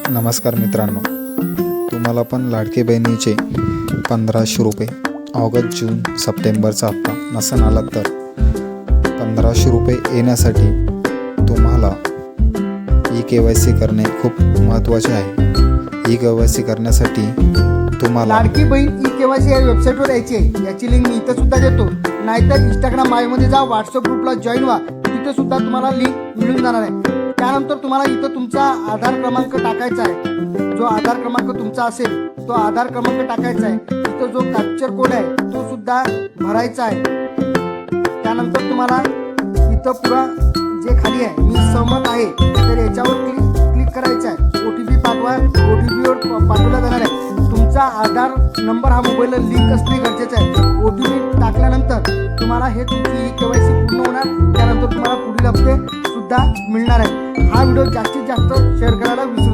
नमस्कार मित्रांनो, तुम्हाला पण लाडके बहिणीचे 1500 रुपये ऑगस्ट, जून, सप्टेंबरचा हप्ता नसन आला तर 1500 रुपये येण्यासाठी तुम्हाला ई-KYC करणे खूप महत्त्वाचे आहे। ई-KYC करण्यासाठी तुम्हाला लाडकी बहीण ई-KYC या वेबसाईटवर यायची आहे। याची लिंक मी इथं सुद्धा देतो, नाहीतर इंस्टाग्राम मायमध्ये जा, व्हॉट्सअप ग्रुपला जॉईन व्हा, तिथे सुद्धा तुम्हाला लिंक मिळून जाणार आहे। त्यानंतर तुम्हाला इथं तुमचा आधार क्रमांक टाकायचा आहे। जो आधार क्रमांक तुमचा असेल तो आधार क्रमांक टाकायचा आहे। इथं जो कॅप्चर कोड आहे तो सुद्धा भरायचा आहे। त्यानंतर तुम्हाला इथं पुरा जे खाली आहे मी सहमत आहे तर याच्यावर क्लिक करायचं आहे। OTP पाठवा, OTPवर पाठवला जाणार आहे। तुमचा आधार नंबर हा मोबाईलला लिंक असणे गरजेचं आहे। OTP टाकल्यानंतर तुम्हाला हे तुमची ई-KYC पूर्ण होणार। त्यानंतर तुम्हाला पुढील हप्ते सुद्धा मिळणार आहे। हा व्हिडिओ जास्तीत जास्त शेअर करायला विसरू